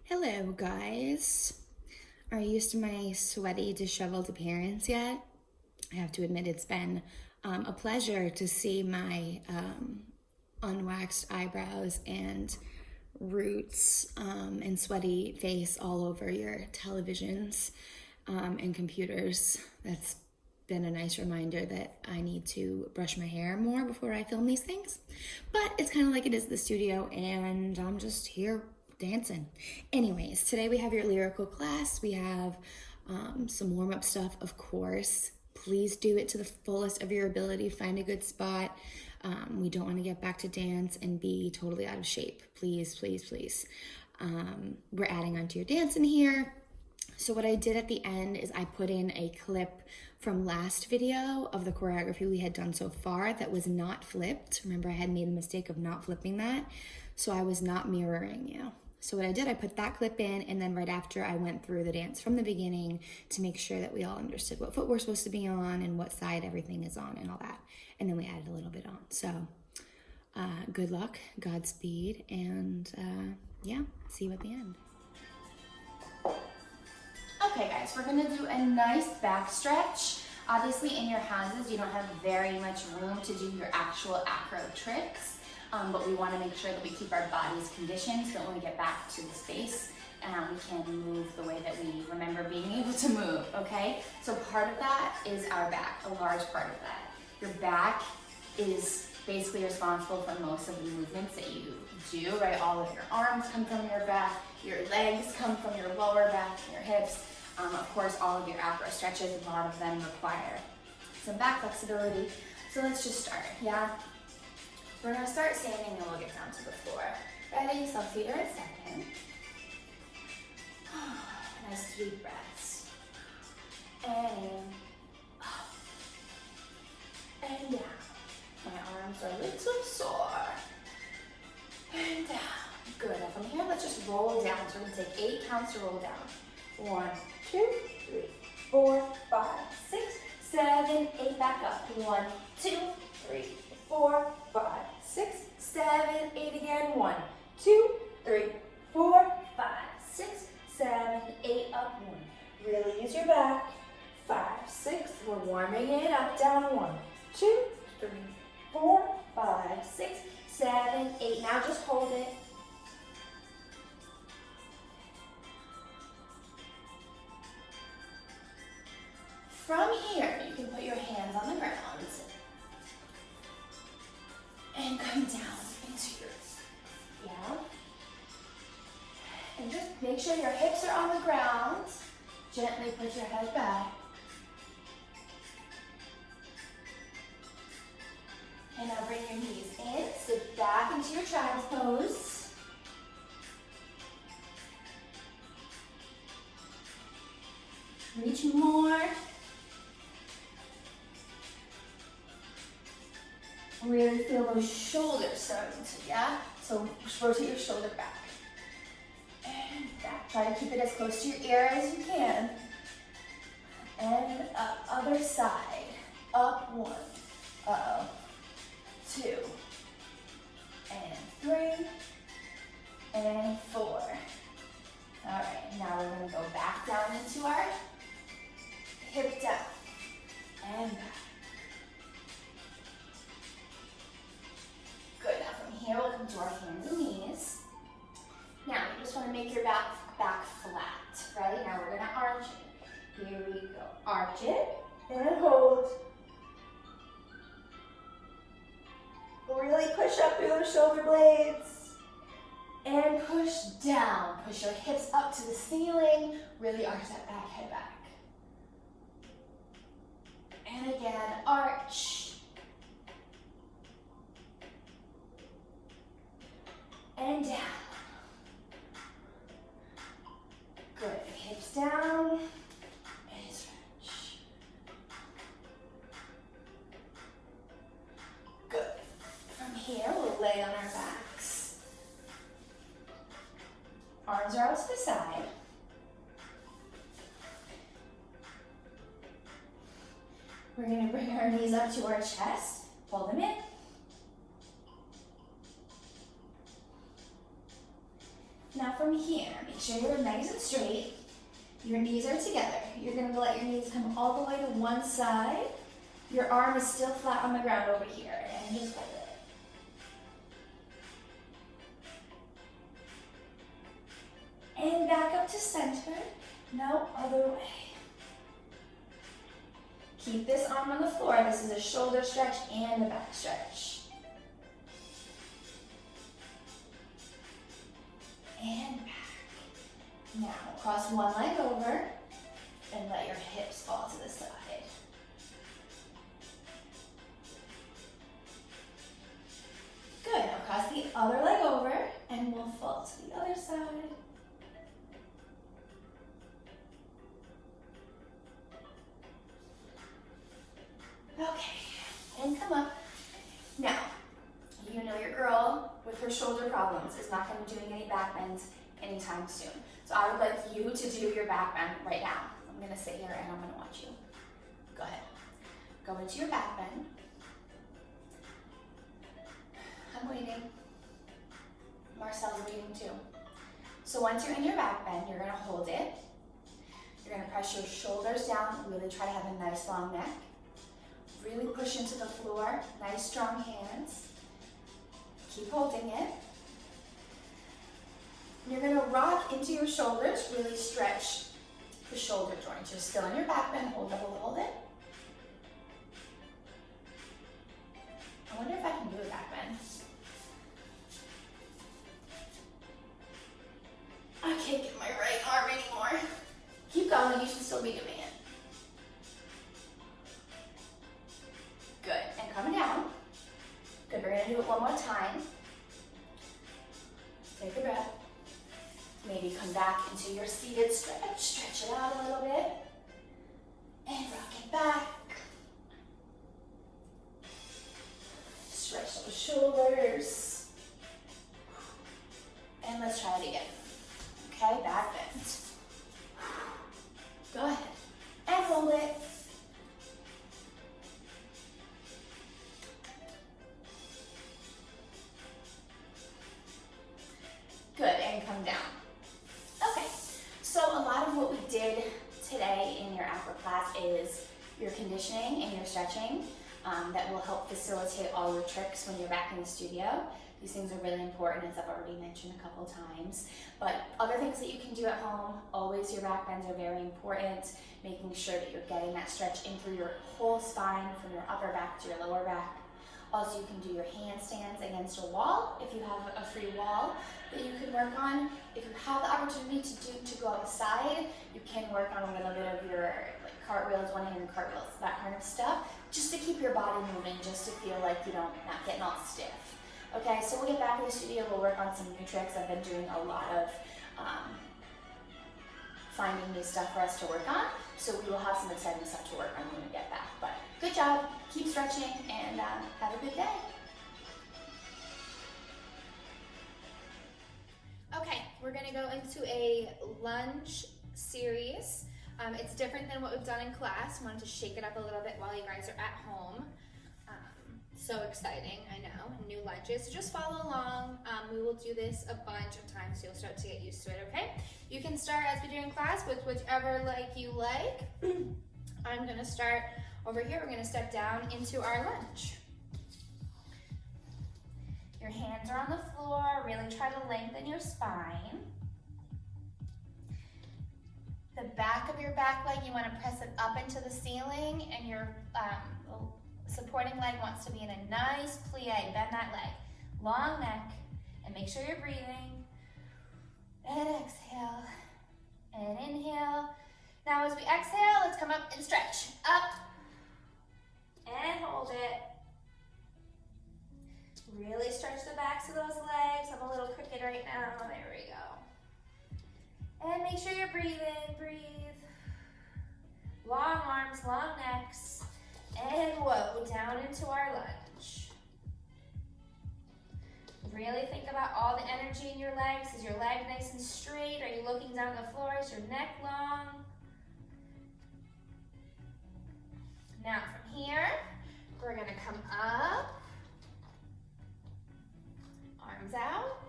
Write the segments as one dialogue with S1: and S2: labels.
S1: Hello, guys. Are you used to my sweaty, disheveled appearance yet? I have to admit, it's been a pleasure to see my unwaxed eyebrows and roots and sweaty face all over your televisions and computers. That's been a nice reminder that I need to brush my hair more before I film these things. But it's kind of like it is the studio, and I'm just here dancing. Anyways, today we have your lyrical class. We have some warm-up stuff, of course. Please do it to the fullest of your ability. Find a good spot. We don't want to get back to dance and be totally out of shape. Please, please, please. We're adding onto your dance in here. So what I did at the end is I put in a clip from last video of the choreography we had done so far that was not flipped. Remember, I had made the mistake of not flipping that, so I was not mirroring you. So what I did, I put that clip in, and then right after I went through the dance from the beginning to make sure that we all understood what foot we're supposed to be on and what side everything is on and all that. And then we added a little bit on. So good luck, Godspeed, and yeah, see you at the end. Okay guys, we're gonna do a nice back stretch. Obviously in your houses, you don't have very much room to do your actual acro tricks, but we wanna make sure that we keep our bodies conditioned so that when we get back to the space, we can move the way that we remember being able to move, okay? So part of that is our back, a large part of that. Your back is basically responsible for most of the movements that you do, right? All of your arms come from your back, your legs come from your lower back, your hips. Of course, all of your acro stretches, a lot of them require some back flexibility. So let's just start, yeah? We're gonna start standing and we'll get down to the floor. Ready? Self-seater in a second. Nice deep breaths. And in, up, and down. My arms are a little sore. And down. Good. Now from here, let's just roll down. So we're gonna take 8 counts to roll down. 1, 2, 3, 4, 5, 6, 7, 8. Back up. 1, 2, 3, 4, 5, 6, 7, 8 again. 1, 2, 3, 4, 5, 6, 7, 8. Up. 1. Really use your back. 5, 6. We're warming it up. Down. 1, 2, 3, 4, 5, 6, 7, 8. Now just hold it. From here, you can put your hands on the ground and come down into your, yeah. And just make sure your hips are on the ground. Gently push your head back. And now bring your knees in, sit back into your child's pose. Reach more. Really feel those shoulders starting to, yeah? So rotate your shoulder back. And back. Try to keep it as close to your ear as you can. And up, other side. Up, 1. Uh-oh. 2. And 3. And 4. All right, now we're gonna go back down into our hip down. And back. Good, now from here we'll come to our hands and knees. Now you just want to make your back flat, right? Now we're gonna arch it. Here we go. Arch it and hold. Really push up through those shoulder blades. And push down. Push your hips up to the ceiling. Really arch that back, head back. And again, arch. And down. Good. Hips down. And stretch. Good. From here, we'll lay on our backs. Arms are out to the side. We're going to bring our knees up to our chest. Pull them in. Now from here, make sure you're nice and straight. Your knees are together. You're gonna let your knees come all the way to one side. Your arm is still flat on the ground over here, and just hold it. And back up to center. No, other way. Keep this arm on the floor. This is a shoulder stretch and a back stretch. And back. Now, cross one leg over and let your hips fall to the side. Good, now cross the other leg over and we'll fall to the other side. Okay, and come up. Now, you know your girl with her shoulder problems is not going to be doing any back bends anytime soon. So I would like you to do your back bend right now. I'm going to sit here and I'm going to watch you. Go ahead. Go into your back bend. I'm waiting. Marcel's waiting too. So once you're in your back bend, you're going to hold it. You're going to press your shoulders down. Really try to have a nice long neck. Really push into the floor. Nice strong hands. Keep holding it. You're going to rock into your shoulders. Really stretch the shoulder joints. You're still in your back bend. Hold it, hold it, hold it. I wonder if I can do a back bend. I can't get my right arm anymore. Keep going. You should still be doing it. Good. And coming down. Good. We're going to do it one more time. Take a breath. Maybe come back into your seated stretch. Stretch it out a little bit. And rock it back. Stretch those shoulders. And let's try it again. Okay, back bend. Go ahead. And hold it. Good, and come down. Okay, so a lot of what we did today in your aqua class is your conditioning and your stretching that will help facilitate all your tricks when you're back in the studio. These things are really important, as I've already mentioned a couple times. But other things that you can do at home, always your back bends are very important, making sure that you're getting that stretch in through your whole spine, from your upper back to your lower back. Also, you can do your handstands against a wall if you have a free wall that you can work on. If you have the opportunity to go outside, you can work on a little bit of your cartwheels, one-handed cartwheels, that kind of stuff, just to keep your body moving, just to feel like you don't not getting all stiff. Okay, so we'll get back in the studio. We'll work on some new tricks. I've been doing a lot of finding new stuff for us to work on. So we will have some exciting stuff to work on when we get back. But good job. Keep stretching and have a good day. Okay, we're gonna go into a lunge series. It's different than what we've done in class. Wanted to shake it up a little bit while you guys are at home. So exciting, I know, new lunges. So just follow along. We will do this a bunch of times, so you'll start to get used to it, okay? You can start, as we do in class, with whichever leg you like. I'm gonna start over here. We're gonna step down into our lunge. Your hands are on the floor. Really try to lengthen your spine. The back of your back leg, you wanna press it up into the ceiling, and your supporting leg wants to be in a nice plie. Bend that leg. Long neck, and make sure you're breathing. And exhale, and inhale. Now as we exhale, let's come up and stretch. Up, and hold it. Really stretch the backs of those legs. I'm a little crooked right now. There we go. And make sure you're breathing. Breathe. Long arms, long necks. And whoa, down into our lunge. Really think about all the energy in your legs. Is your leg nice and straight? Are you looking down the floor? Is your neck long? Now from here, we're gonna come up, arms out,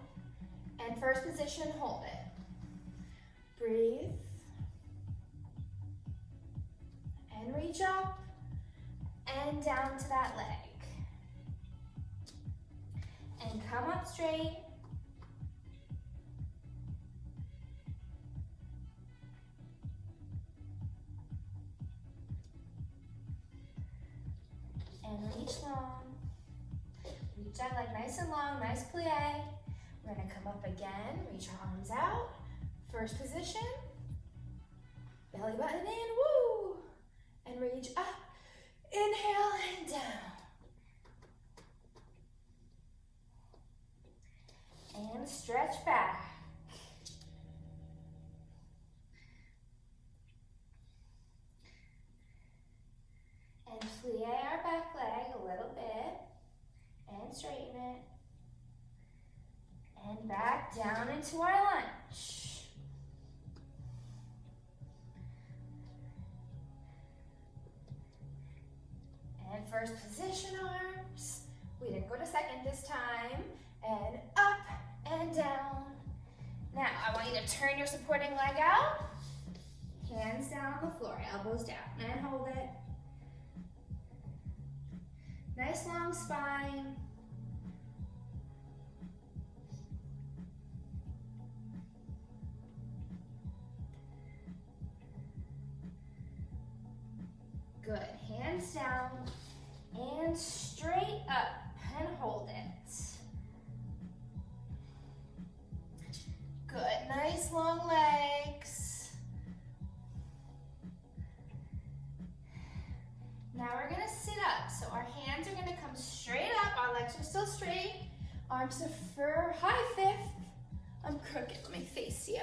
S1: And first position, hold it. Breathe. And reach up and down to that leg. And come up straight. And reach long. Reach that leg nice and long, nice plie. We're gonna come up again, reach our arms out. First position. Belly button in, woo! And reach up. Inhale and down. And stretch back. And plie our back leg a little bit. And straighten it. And back down into our lunge. And first position arms. We didn't go to second this time. And up and down. Now, I want you to turn your supporting leg out. Hands down on the floor, elbows down, and hold it. Nice long spine. Good, hands down and straight up and hold it. Good, nice long legs. Now we're gonna sit up. So our hands are gonna come straight up, our legs are still straight. Arms are for high fifth. I'm crooked, let me face you.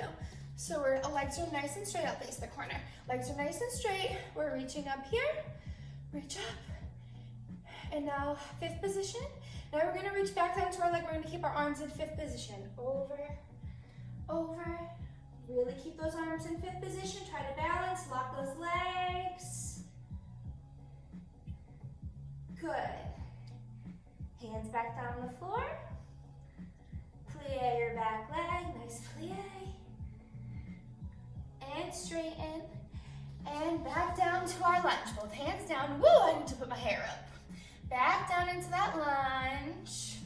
S1: So our legs are nice and straight, I'll face the corner. Legs are nice and straight. We're reaching up here, reach up. And now fifth position. Now we're gonna reach back down to our leg. We're gonna keep our arms in fifth position. Over, over. Really keep those arms in fifth position. Try to balance, lock those legs. Good. Hands back down on the floor. Plie your back leg, nice plie. And straighten. And back down to our lunge. Both hands down. Woo, I need to put my hair up. Back down into that lunge.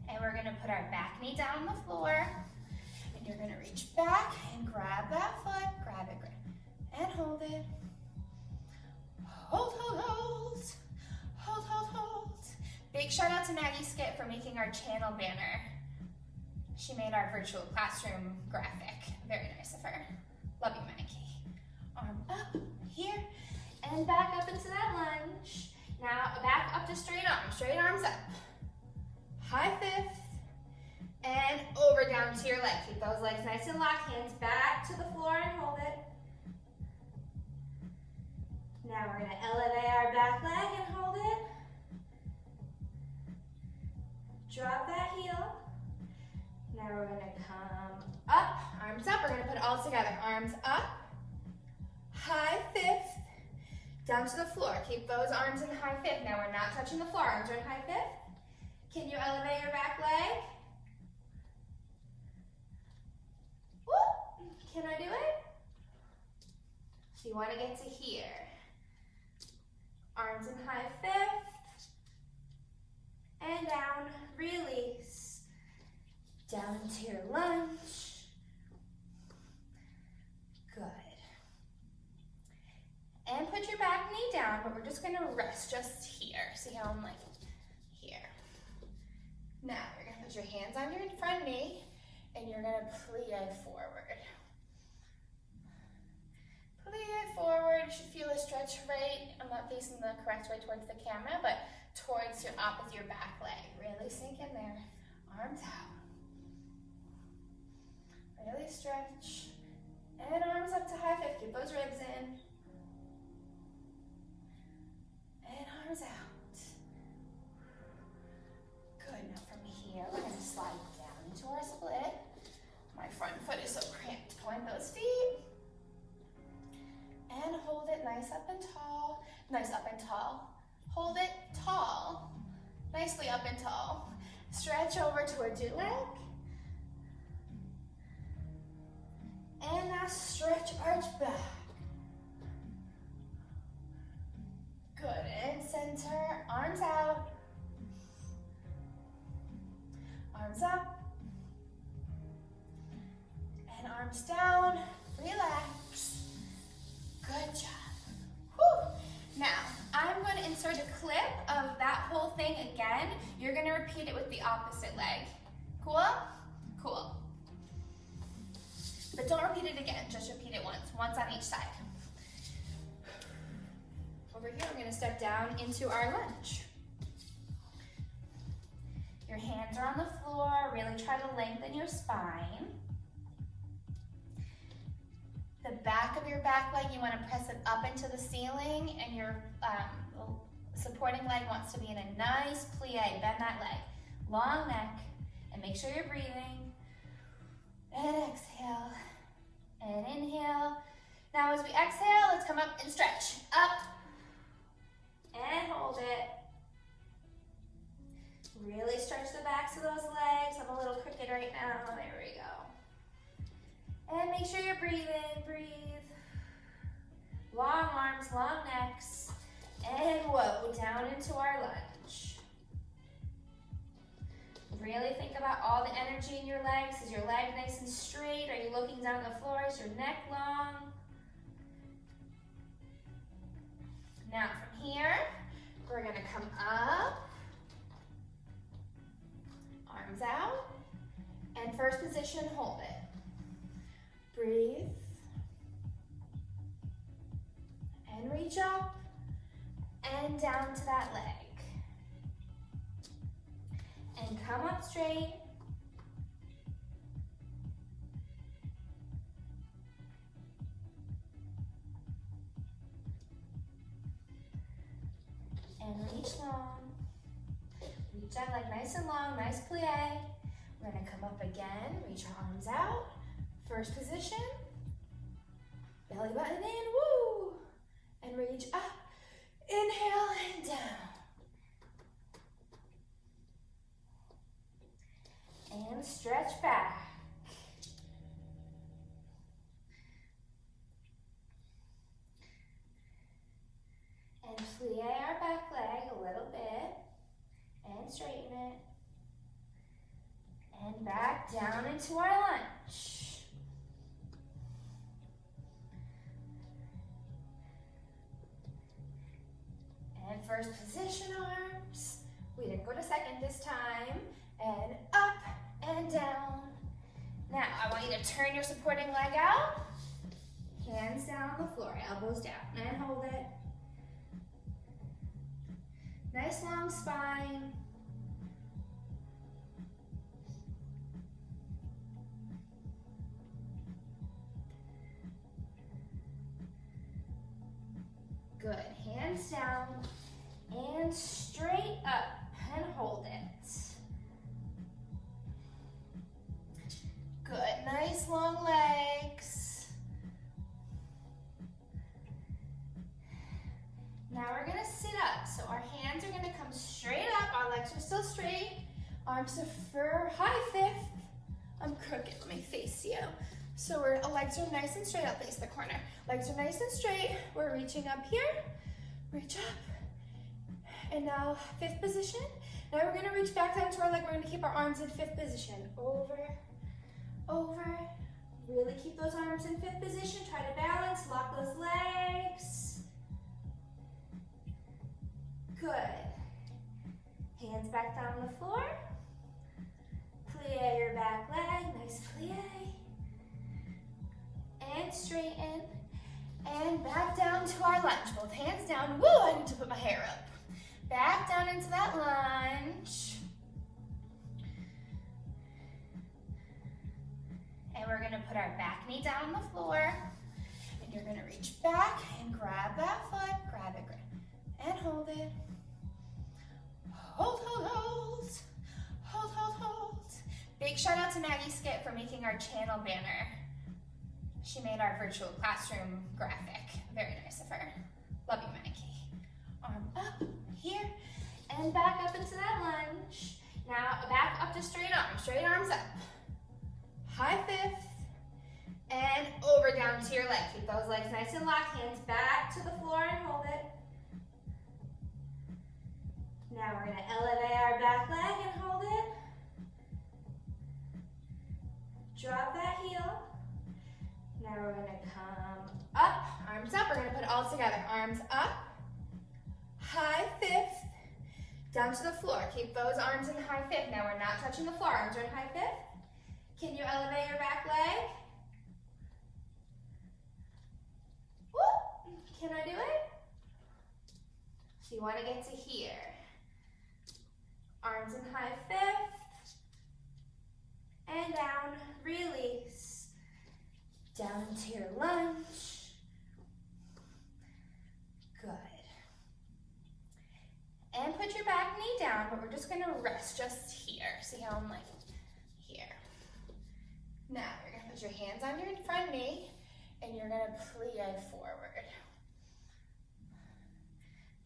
S1: And we're gonna put our back knee down on the floor. And you're gonna reach back and grab that foot. Grab it, and hold it. Hold, hold, hold. Hold, hold, hold. Big shout out to Maggie Skit for making our channel banner. She made our virtual classroom graphic. Very nice of her. Love you, Maggie. Arm up, here, and back up into that lunge. Now back up to straight arms up. High fifth, and over down to your leg. Keep those legs nice and locked, hands back to the floor and hold it. Now we're gonna elevate our back leg and hold it. Drop that heel. Now we're gonna come up, arms up. We're gonna put it all together. Arms up, high fifth, down to the floor. Keep those arms in high fifth. Now we're not touching the floor. Arms are in high fifth. Can you elevate your back leg? Woo! Can I do it? So you wanna get to here. Arms in high fifth. And down, release. Down into your lunge. Good. And put your back knee down, but we're just gonna rest just here. See how I'm like here. Now you're gonna put your hands on your front knee and you're gonna plie forward. Plie forward, you should feel a stretch right. I'm not facing the correct way towards the camera, but towards your opposite, your back leg. Really sink in there. Arms out. Really stretch. And arms up to high fifth. Keep those ribs in. And arms out. Good. Now from here, we're going to slide down into our split. My front foot is so cramped. Point those feet. And hold it nice up and tall. Nice up and tall. Hold it tall. Nicely up and tall. over towards your leg. And now stretch, arch back. Good, and center, arms out. Arms up. And arms down, relax. Good job. Whew. Now, I'm going to insert a clip of that whole thing again. You're going to repeat it with the opposite leg. Cool? Cool. But don't repeat it again, just repeat it once on each side. Over here, we're going to step down into our lunge. Your hands are on the floor, really try to lengthen your spine. The back of your back leg, you want to press it up into the ceiling, and your supporting leg wants to be in a nice plie. Bend that leg. Long neck, and make sure you're breathing. And exhale, and inhale. Now as we exhale, let's come up and stretch. Up, and hold it. Really stretch the backs of those legs. I'm a little crooked right now. There we go. And make sure you're breathing. Breathe. Long arms, long necks. And whoa, down into our lunge. Really think about all the energy in your legs. Is your leg nice and straight? Are you looking down the floor? Is your neck long? Now from here, we're gonna come up, arms out, and first position, hold it. Breathe, and reach up, and down to that leg. And come up straight. And reach long. Reach that leg nice and long, nice plie. We're gonna come up again, reach our arms out. First position. Belly button in, woo! And reach up. Inhale and down. And stretch back. And plie our back leg a little bit. And straighten it. And back down into our lunge. And first position arms. We didn't go to second this time. And up and down. Now, I want you to turn your supporting leg out. Hands down on the floor, elbows down, and hold it. Nice long spine. Good, hands down and straight up and hold it. Good, nice long legs. Now we're gonna sit up. So our hands are gonna come straight up. Our legs are still straight. Arms defer, high fifth. I'm crooked, let me face you. So our legs are nice and straight. I'll face the corner. Legs are nice and straight. We're reaching up here. Reach up. And now fifth position. Now we're gonna reach back down to our leg. We're gonna keep our arms in fifth position. Over, over. Really keep those arms in fifth position. Try to balance, lock those legs. Good. Hands back down on the floor. Plie your back leg, nice plie. And straighten. And back down to our lunge. Both hands down. Woo, I need to put my hair up. Back down into that lunge. And we're gonna put our back knee down on the floor. And you're gonna reach back and grab that foot. Grab it, and hold it. Hold, hold, hold. Hold, hold, hold. Big shout out to Maggie Skip for making our channel banner. She made our virtual classroom graphic. Very nice of her. Love you, Maggie. Arm up here and back up into that lunge. Now back up to straight arms up. High fifth, and over down to your leg. Keep those legs nice and locked, hands back to the floor and hold it. Now we're gonna elevate our back leg and hold it. Drop that heel. Now we're gonna come up, arms up. We're gonna put it all together. Arms up, high fifth, down to the floor. Keep those arms in high fifth. Now we're not touching the floor, arms are in high fifth. Can you elevate your back leg? Woo! Can I do it? So you wanna get to here. Arms in high fifth, and down, release. Down into your lunge. Good. And put your back knee down, but we're just gonna rest just here. See how I'm like here. Now you're gonna put your hands on your front knee, and you're gonna plie forward.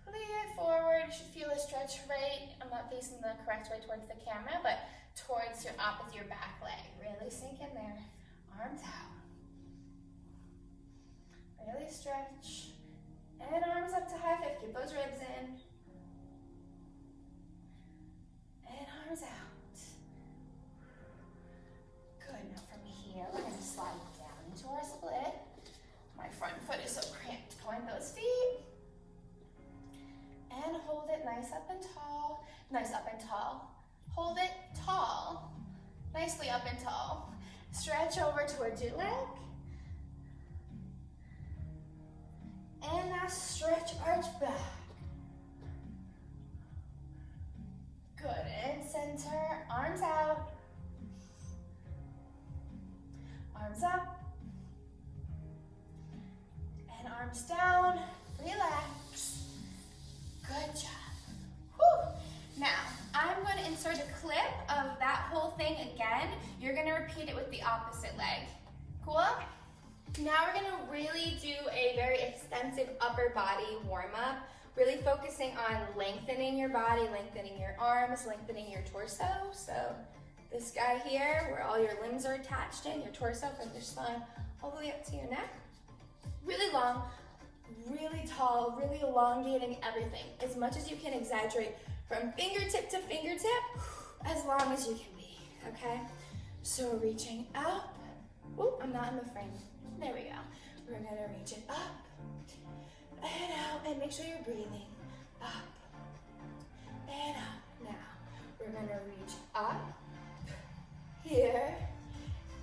S1: Plie forward, you should feel a stretch right. I'm not facing the correct way towards the camera, but towards your opposite, your back leg. Really sink in there. Arms out. Really stretch. And arms up to high fifth. Keep those ribs in. And arms out. Good. Now from here, we're going to slide down into our split. My front foot is so cramped. Point those feet. And hold it nice up and tall. Nice up and tall. Hold it tall. Nicely up and tall. Stretch over towards your leg. And now stretch, arch back. Good, and center, arms out. Arms up. And arms down, relax. Good job. Whew. Now, I'm going to insert a clip of that whole thing again. You're going to repeat it with the opposite leg. Cool? Now we're gonna really do a very extensive upper body warm-up, really focusing on lengthening your body, lengthening your arms, lengthening your torso. So this guy here, where all your limbs are attached in, your torso from your spine all the way up to your neck. Really long, really tall, really elongating everything. As much as you can exaggerate from fingertip to fingertip, as long as you can be, okay? So reaching up. Ooh, I'm not in the frame. There we go. We're gonna reach it up and out, and make sure you're breathing. Up and up. Now, we're gonna reach up here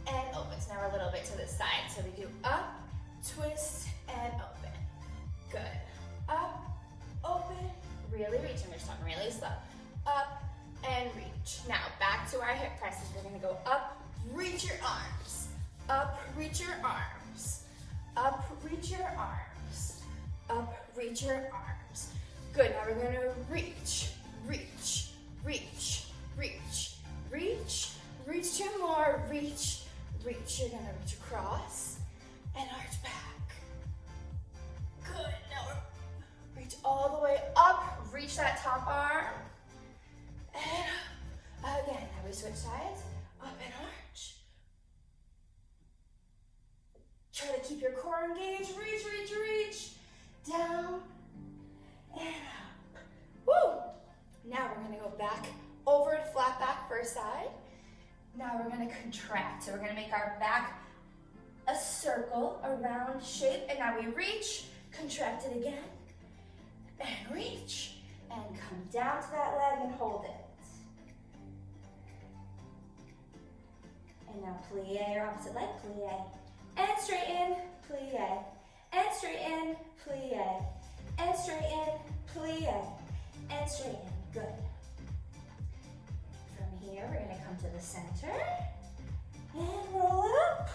S1: and open. So now we're a little bit to the side. So we do up, twist, and open. Good. Up, open, really reaching. We're starting really slow. Up and reach. Now, back to our hip presses. We're gonna go up, reach your arms. Up, reach your arms. Up, reach your arms. Up, reach your arms. Good, now we're gonna reach, reach, reach, reach, reach, reach two more, reach, reach. You're gonna reach across and arch back. Good, now we're reach all the way up, reach that top arm. And up. Again, now we switch sides, up and arch. Try to keep your core engaged. Reach, reach, reach. Down and up. Woo! Now we're gonna go back over and flat back first side. Now we're gonna contract. So we're gonna make our back a circle, a round shape. And now we reach, contract it again, and reach. And come down to that leg and hold it. And now plie your opposite leg, plie. And straighten, plie. And straighten, plie. And straighten, plie. And straighten. Good. From here, we're going to come to the center. And roll it up.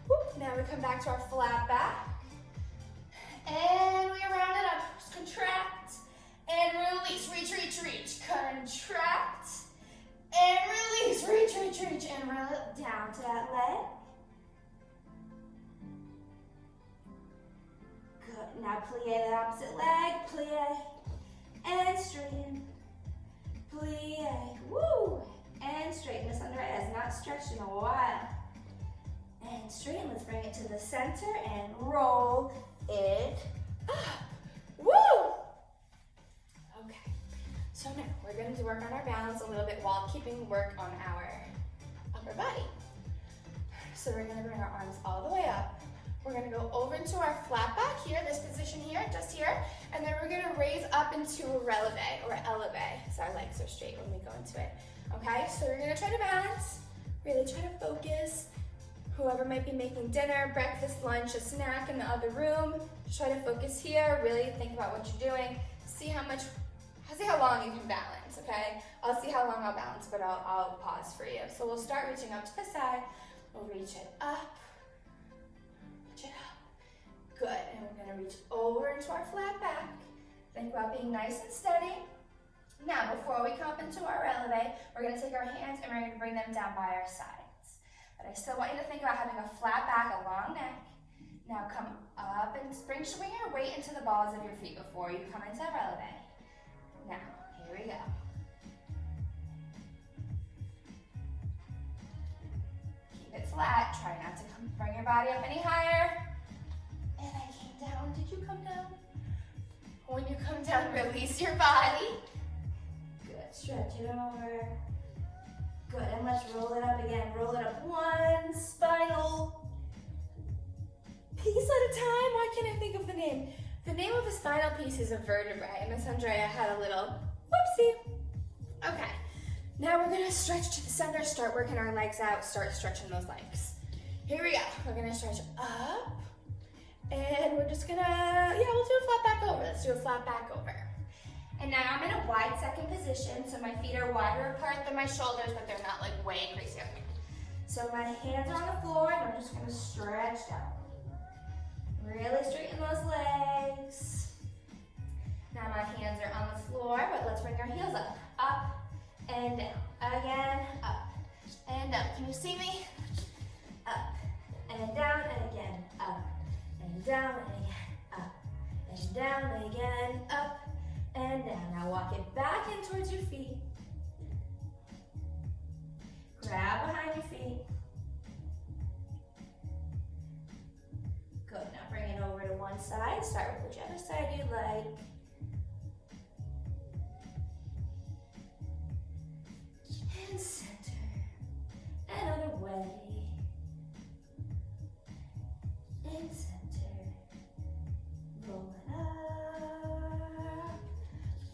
S1: Whoop. Now we come back to our flat back. And we round it up. Just contract. And release. Reach, reach, reach. Contract. And release. Reach, reach, reach. And roll it down to that leg. Good. Now plie the opposite leg. Plie. And straighten. plie, woo, and straighten. This under has not stretched in a while. And straighten, let's bring it to the center and roll it up, woo! Okay, so now we're going to work on our balance a little bit while keeping work on our upper body. So we're going to bring our arms all the way up. We're going to go over into our flat back here, this position here, just here, and then we're going to raise up into a releve or eleve, so our legs are straight when we go into it. Okay, so we're going to try to balance, really try to focus. Whoever might be making dinner, breakfast, lunch, a snack in the other room, just try to focus here, really think about what you're doing, see how long you can balance, okay? I'll see how long I'll balance, but I'll pause for you. So we'll start reaching up to the side, we'll reach it up, good, and we're gonna reach over into our flat back. Think about being nice and steady. Now, before we come up into our eleve, we're gonna take our hands and we're gonna bring them down by our sides. But I still want you to think about having a flat back, a long neck. Now come up and swing your weight into the balls of your feet before you come into eleve. Now, here we go. Keep it flat, try not to bring your body up any higher. And I came down. Did you come down? When you come down, release your body. Good, stretch it over. Good, and let's roll it up again. Roll it up one spinal piece at a time. Why can't I think of the name? The name of a spinal piece is a vertebrae. Miss Andrea had a little whoopsie. Okay, now we're gonna stretch to the center, start working our legs out, start stretching those legs. Here we go. We're gonna stretch up. And we're just gonna, we'll do a flat back over. Let's do a flat back over. And now I'm in a wide second position, so my feet are wider apart than my shoulders, but they're not like way crazy up. So my hands are on the floor, and I'm just gonna stretch down. Really straighten those legs. Now my hands are on the floor, but let's bring our heels up and down. Again, up and down. Can you see me? Up and down, and again, up. And down and again, up, and down and again, up, and down. Now walk it back in towards your feet. Grab behind your feet. Good, now bring it over to one side. Start with whichever side you like. And center, and other way. And center. Roll it up.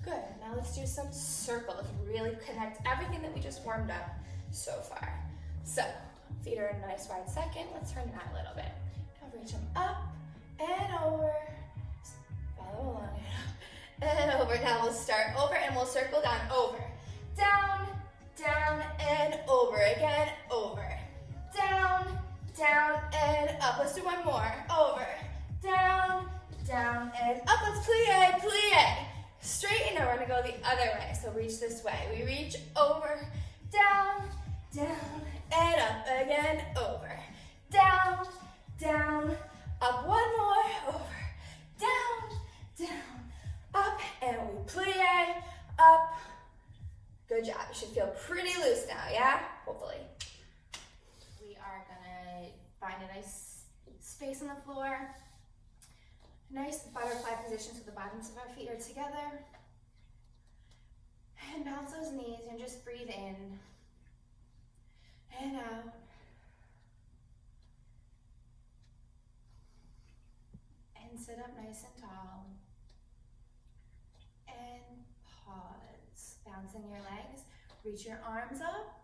S1: Good, now let's do some circles. Really connect everything that we just warmed up so far. So, feet are in a nice wide second. Let's turn that a little bit. Now reach them up and over. Follow along. And over. Now we'll start over and we'll circle down. Over. Down, down, and over. Again, over. Down, down, and up. Let's do one more. Over. Down, down, and up. Let's plie, plie. Straighten. Now we're gonna go the other way. So reach this way. We reach over, down, down, and up. Again, over. Down, down, up. One more. Over. Down, down, up, and we plie, up. Good job. You should feel pretty loose now, yeah? Hopefully. We are gonna find a nice space on the floor. Nice butterfly position so the bottoms of our feet are together. And bounce those knees and just breathe in and out. And sit up nice and tall. And pause. Bouncing your legs. Reach your arms up.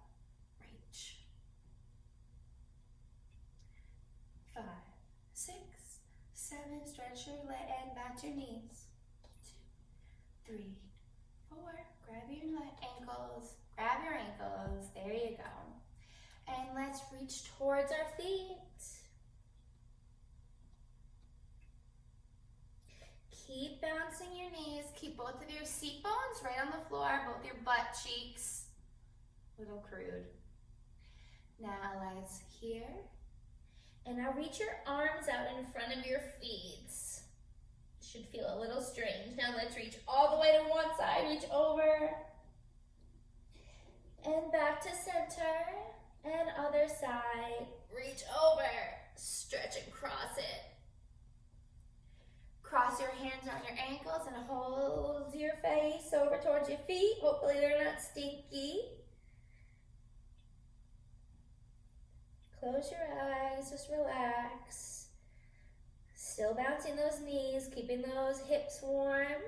S1: Reach. 5, 6, 7, stretch your leg and back to your knees. 2, 3, 4, grab your ankles, there you go. And let's reach towards our feet. Keep bouncing your knees, keep both of your seat bones right on the floor, both your butt cheeks. A little crude. Now let's here. And now reach your arms out in front of your feet. Should feel a little strange. Now let's reach all the way to one side. Reach over. And back to center. And other side. Reach over. Stretch and cross it. Cross your hands on your ankles and hold your face over towards your feet. Hopefully they're not stinky. Close your eyes, just relax. Still bouncing those knees, keeping those hips warm.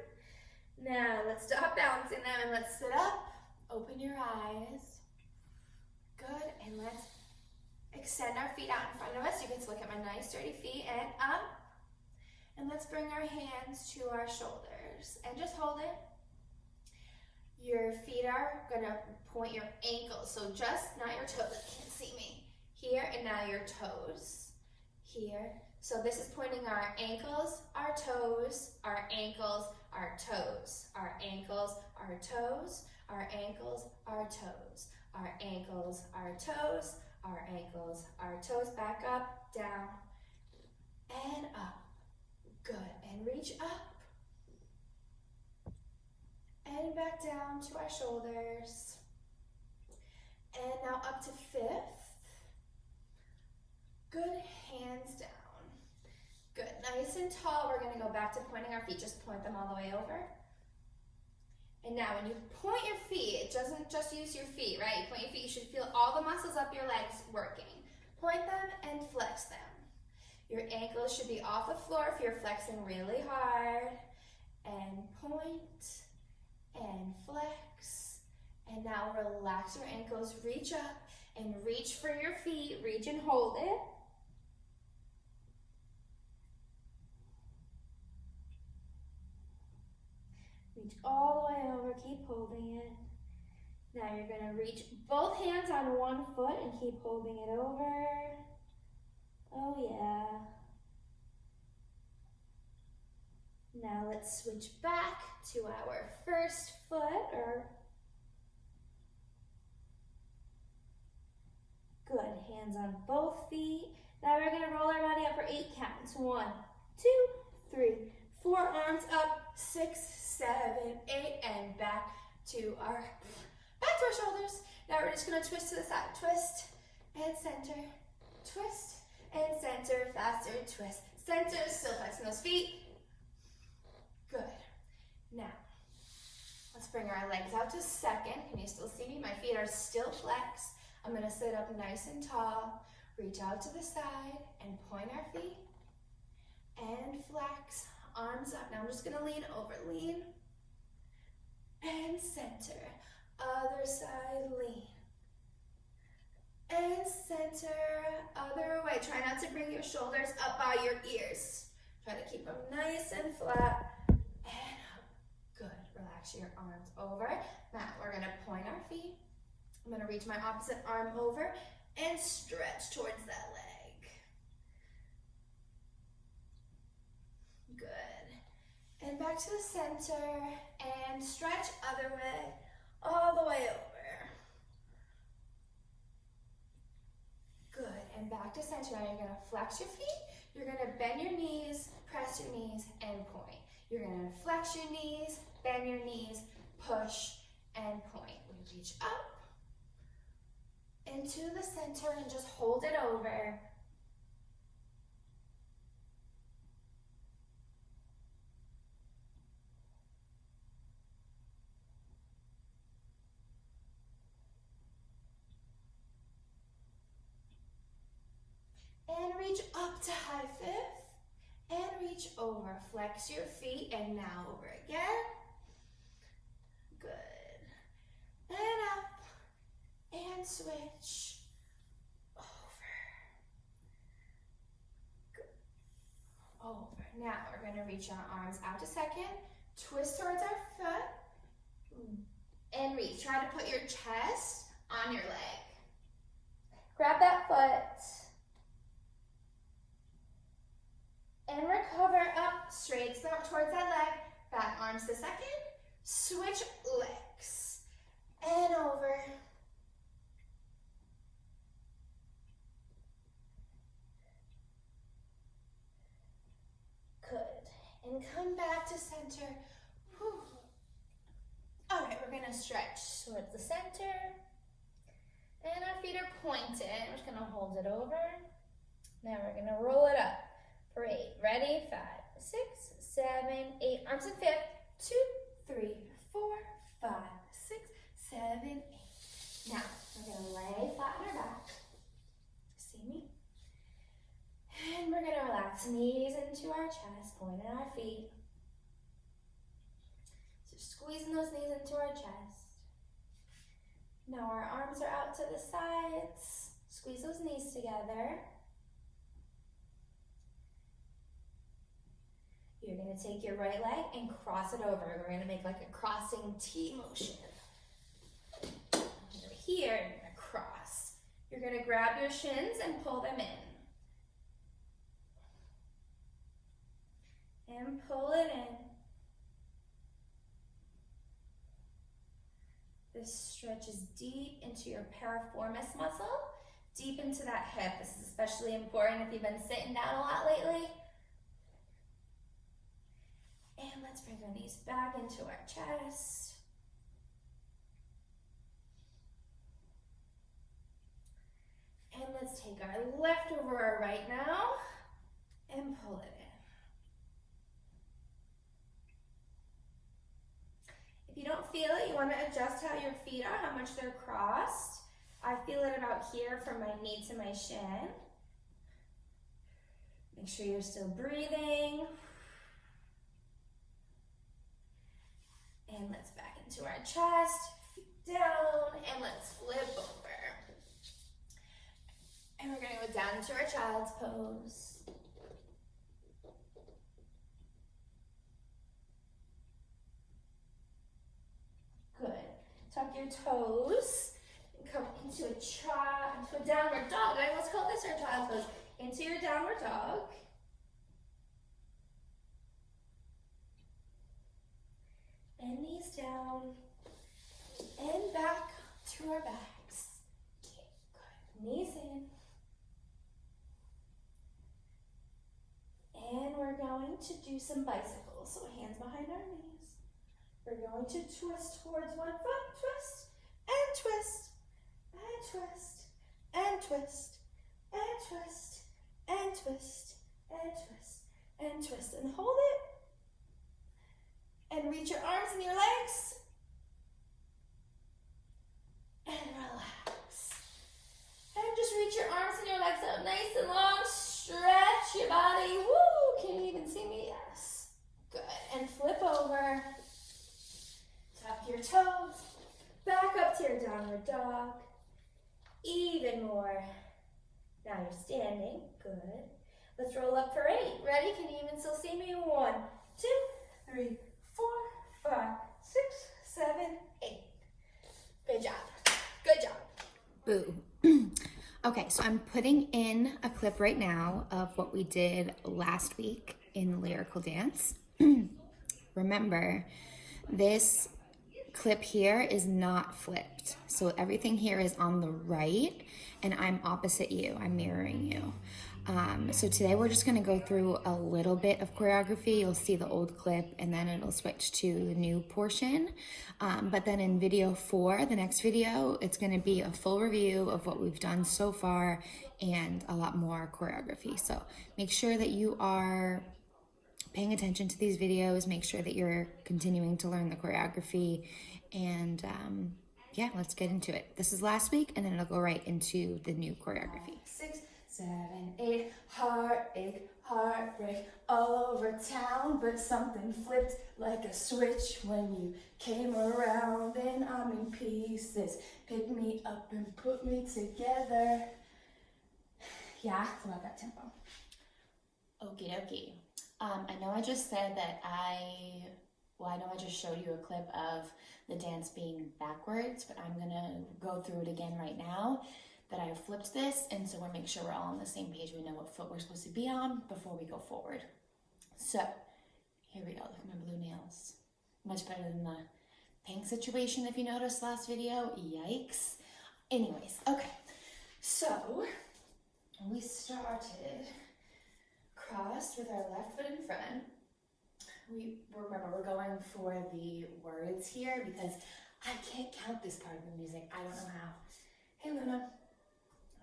S1: Now let's stop bouncing them and let's sit up. Open your eyes. Good, and let's extend our feet out in front of us. You get to look at my nice sturdy feet and up. And let's bring our hands to our shoulders and just hold it. Your feet are gonna point your ankles, so just not your toes. You can't see me. Here, and now your toes. Here. So this is pointing our ankles, our toes, our ankles, our toes, our ankles, our toes, our ankles, our toes, our ankles, our toes, our ankles, our toes. Back up, down, and up. Good, and reach up. And back down to our shoulders. And now up to fifth. Good, hands down. Good, nice and tall. We're gonna go back to pointing our feet. Just point them all the way over. And now when you point your feet, it doesn't just use your feet, right? You point your feet, you should feel all the muscles up your legs working. Point them and flex them. Your ankles should be off the floor if you're flexing really hard. And point and flex. And now relax your ankles, reach up and reach for your feet. Reach and hold it. Reach all the way over, keep holding it. Now you're gonna reach both hands on one foot and keep holding it over. Oh yeah. Now let's switch back to our first foot, or good, hands on both feet. Now we're gonna roll our body up for 8 counts. 1, 2, 3, 4, arms up, 6, 7, 8, and back to our shoulders. Now we're just gonna twist to the side, twist and center, twist and center, faster, twist, center, still flexing those feet. Good. Now, let's bring our legs out to second. Can you still see me? My feet are still flexed. I'm gonna sit up nice and tall, reach out to the side and point our feet and flex, arms up. Now I'm just gonna lean over, lean and center. Other side, lean and center, other way. Try not to bring your shoulders up by your ears. Try to keep them nice and flat and up. Good, relax your arms over. Now we're gonna point our feet. I'm gonna reach my opposite arm over and stretch towards that leg. Good. And back to the center and stretch other way, all the way over. Good, and back to center. Now you're gonna flex your feet. You're gonna bend your knees, press your knees, and point. You're gonna flex your knees, bend your knees, push, and point. We reach up into the center and just hold it over. And reach up to high fifth. And reach over. Flex your feet and now over again. Good. And up. And switch. Over. Good. Over. Now we're going to reach our arms out to second. Twist towards our foot. And reach. Try to put your chest on your leg. Grab that foot. And recover up, straight towards that leg. Back arms to second. Switch legs. And over. Good. And come back to center. Whew. All right, we're gonna stretch towards the center.
S2: And our feet are pointed. We're just gonna hold it over. Now we're gonna roll it up for 8. Ready? 5, 6, 7, 8. Arms in fifth. 2, 3, 4, 5, 6, 7, 8. Now we're gonna lay flat on our back. See me? And we're gonna relax knees into our chest, pointing our feet. So squeezing those knees into our chest. Now our arms are out to the sides. Squeeze those knees together. You're gonna take your right leg and cross it over. We're gonna make like a crossing T motion. Over here, you're gonna cross. You're gonna grab your shins and pull them in. And pull it in. This stretches deep into your piriformis muscle, deep into that hip. This is especially important if you've been sitting down a lot lately. And let's bring our knees back into our chest. And let's take our left over our right now and pull it in. If you don't feel it, you want to adjust how your feet are, how much they're crossed. I feel it about here from my knee to my shin. Make sure you're still breathing. And let's back into our chest, feet down, and let's flip over. And we're gonna go down into our child's pose. Good. Tuck your toes and come into a downward dog. I almost call this our child's pose. Into your downward dog. And knees down, and back to our backs. Good. Knees in. And we're going to do some bicycles. So hands behind our knees. We're going to twist towards one foot, twist, and twist, and twist, and twist, and twist, and twist, and twist, and twist, and hold it. And reach your arms and your legs. And relax. And just reach your arms and your legs out nice and long. Stretch your body. Woo! Can you even see me? Yes. Good. And flip over. Tuck your toes. Back up to your downward dog. Even more. Now you're standing. Good. Let's roll up for 8. Ready? Can you even still see me? 1, 2, 3, 4, 5, 6, 7, 8. Good job. Good job.
S1: Boo. Okay, so I'm putting in a clip right now of what we did last week in Lyrical dance. Remember, this clip here is not flipped. So everything here is on the right and I'm opposite you. I'm mirroring you. So today we're just gonna go through a little bit of choreography. You'll see the old clip and then it'll switch to the new portion. But then in video 4, the next video, it's gonna be a full review of what we've done so far and a lot more choreography. So make sure that you are paying attention to these videos, make sure that you're continuing to learn the choreography, and yeah, let's get into it. This is last week and then it'll go right into the new choreography.
S2: 6, 7, 8, heartache, heartbreak all over town, but something flipped like a switch when you came around, and I'm in pieces. Pick me up and put me together. Yeah, it's about that tempo.
S1: Okie dokie. I know I just said that I know I just showed you a clip of the dance being backwards, but I'm gonna go through it again right now that I have flipped this, and so we'll make sure we're all on the same page. We know what foot we're supposed to be on before we go forward. So, here we go. Look at my blue nails. Much better than the pink situation, if you noticed last video. Yikes. Anyways, okay. So, we started crossed with our left foot in front. Remember, we're going for the words here because I can't count this part of the music. I don't know how.
S2: Hey, Luna.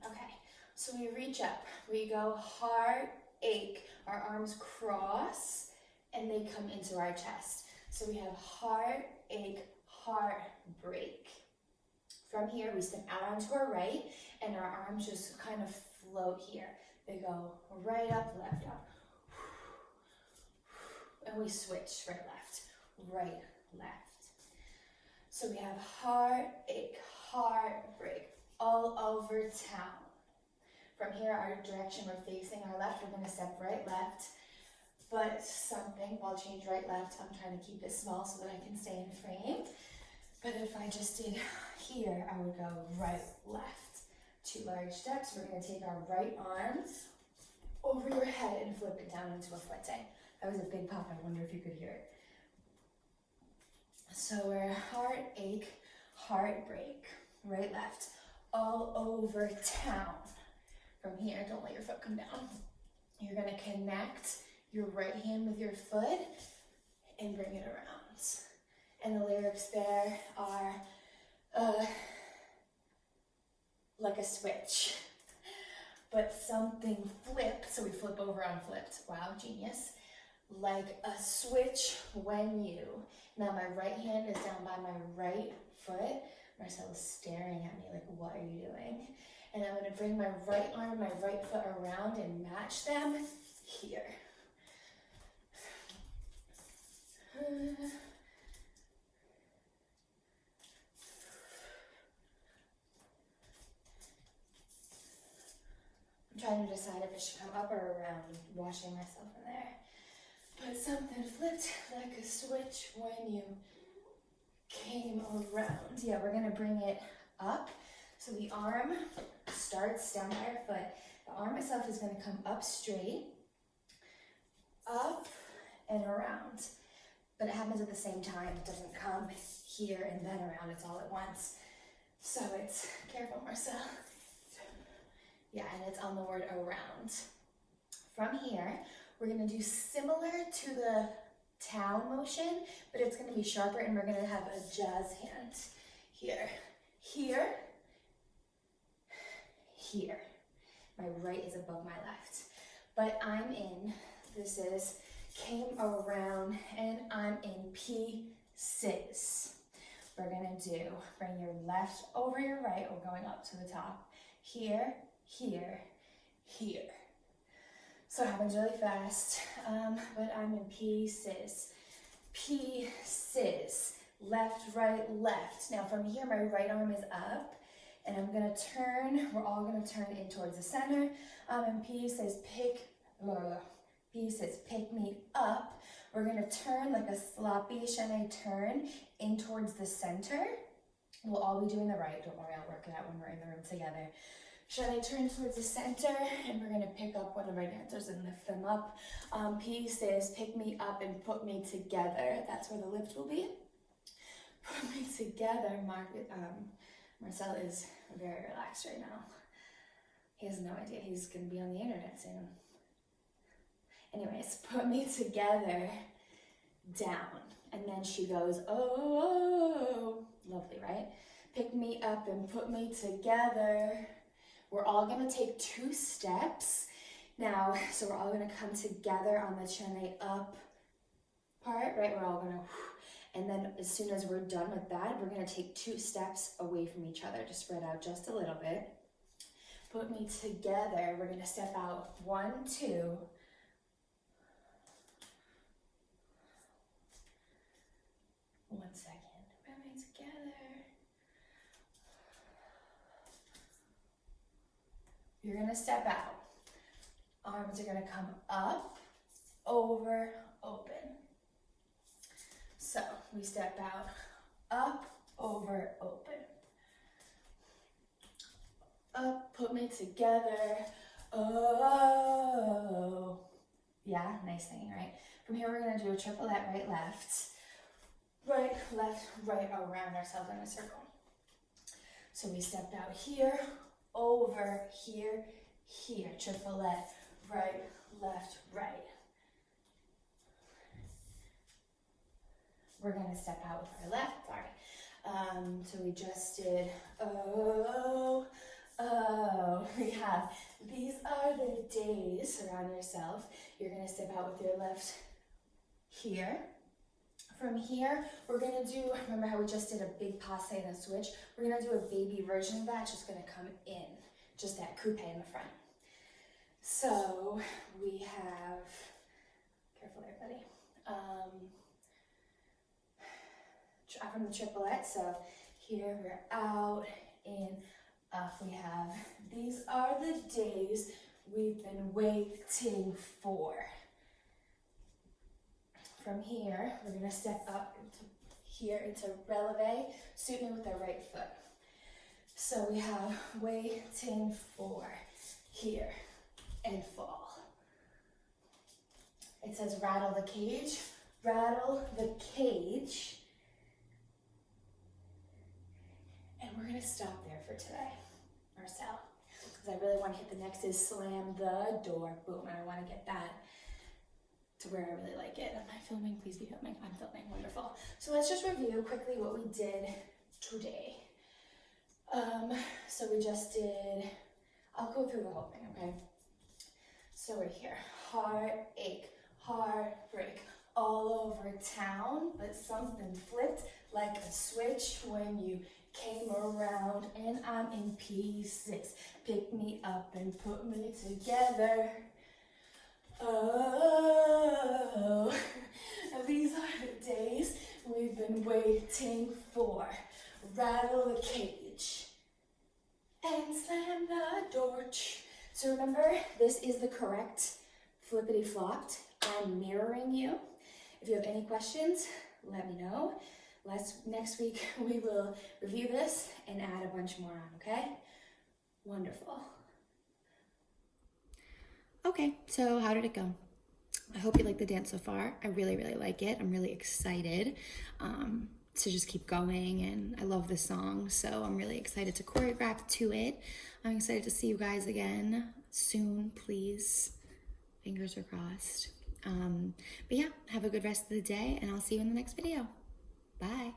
S2: Okay, so we reach up. We go heart, ache. Our arms cross and they come into our chest. So we have heart, ache, heart, break. From here, we step out onto our right and our arms just kind of float here. They go right up, left up. And we switch right, left. So we have heart, ache, heart, break, all over town. From here, our direction we're facing, our left, we're gonna step right, left, but something, I'll change right, left. I'm trying to keep it small so that I can stay in frame. But if I just did here, I would go right, left. 2 large steps. We're gonna take our right arm over your head and flip it down into a footing. That was a big pop, I wonder if you could hear it. So we're heart, ache, heart, break, right, left, all over town. From here, don't let your foot come down. You're gonna connect your right hand with your foot and bring it around. And the lyrics there are like a switch, but something flipped, so we flip over on flipped. Wow, genius. Like a switch when you. Now my right hand is down by my right foot. Marcel is staring at me like, what are you doing? And I'm gonna bring my right arm, my right foot around and match them here. I'm trying to decide if it should come up or around, washing myself in there. But something flipped like a switch when you came around. Yeah, we're gonna bring it up. So the arm starts down by our foot. The arm itself is gonna come up straight, up and around. But it happens at the same time. It doesn't come here and then around, it's all at once. So it's, careful Marcel. Yeah, and it's on the word around. From here, we're gonna do similar to the town motion, but it's gonna be sharper and we're gonna have a jazz hand. Here, here, here. My right is above my left. But I'm in, this is came around and I'm in pieces. We're gonna do, bring your left over your right, we're going up to the top. Here, here, here. So it happens really fast, but I'm in pieces. Pieces. Left, right, left. Now from here, my right arm is up, and I'm gonna turn, we're all gonna turn in towards the center. I'm in pieces, pieces, pick me up. We're gonna turn like a sloppy chaîné turn in towards the center. We'll all be doing the right, don't worry, I'll work it out when we're in the room together. Chaîné turn towards the center, and we're gonna pick up one of our dancers and lift them up. Pieces, pick me up and put me together. That's where the lift will be. Put me together. Marcel is very relaxed right now. He has no idea he's gonna be on the internet soon. Anyways, put me together, down. And then she goes, oh, lovely, right? Pick me up and put me together. We're all gonna take 2 steps. Now, so we're all gonna come together on the chaîné up part, right? We're all gonna, and then as soon as we're done with that, we're gonna take 2 steps away from each other to spread out just a little bit. Put me together, we're gonna step out 1, 2. One second, put me together. You're gonna step out. Arms are gonna come up, over, open. So we step out, up, over, open. Up, put me together, oh. Yeah, nice thing, right? From here we're gonna do a triplet right, left. Right, left, right, around ourselves in a circle. So we stepped out here, over, here, here, triplet, right, left, right. We're gonna step out with our left, sorry. So we just did, oh, oh. We have, these are the days. Surround yourself. You're gonna step out with your left here. From here, we're gonna do, remember how we just did a big passe and a switch? We're gonna do a baby version of that, just gonna come in, just that coupe in the front. So we have, careful there, buddy. From the triplet, so here we're out, in, up. We have, these are the days we've been waiting for. From here, we're gonna step up into here into releve, suit me with our right foot. So we have waiting for here and fall. It says rattle the cage, rattle the cage. And we're gonna stop there for today, Marcel, because I really want to hit the next is slam the door, boom, and I want to get that to where I really like it. Am I filming? Please be filming. I'm filming. Wonderful. So let's just review quickly what we did today. So we just did, I'll go through the whole thing, okay? So we're here, heartache, heartbreak, all over town, but something flipped like a switch when you came around, and I'm in pieces. Pick me up and put me together. Oh, these are the days we've been waiting for. Rattle the cage and slam the door. So remember, this is the correct flippity flopped. I'm mirroring you. If you have any questions, let me know. Next week we will review this and add a bunch more on, okay? Wonderful.
S1: Okay, so how did it go? I hope you like the dance so far. I really, really like it. I'm really excited to just keep going, and I love this song, so I'm really excited to choreograph to it. I'm excited to see you guys again soon, please. Fingers are crossed. But yeah, have a good rest of the day, and I'll see you in the next video. Bye.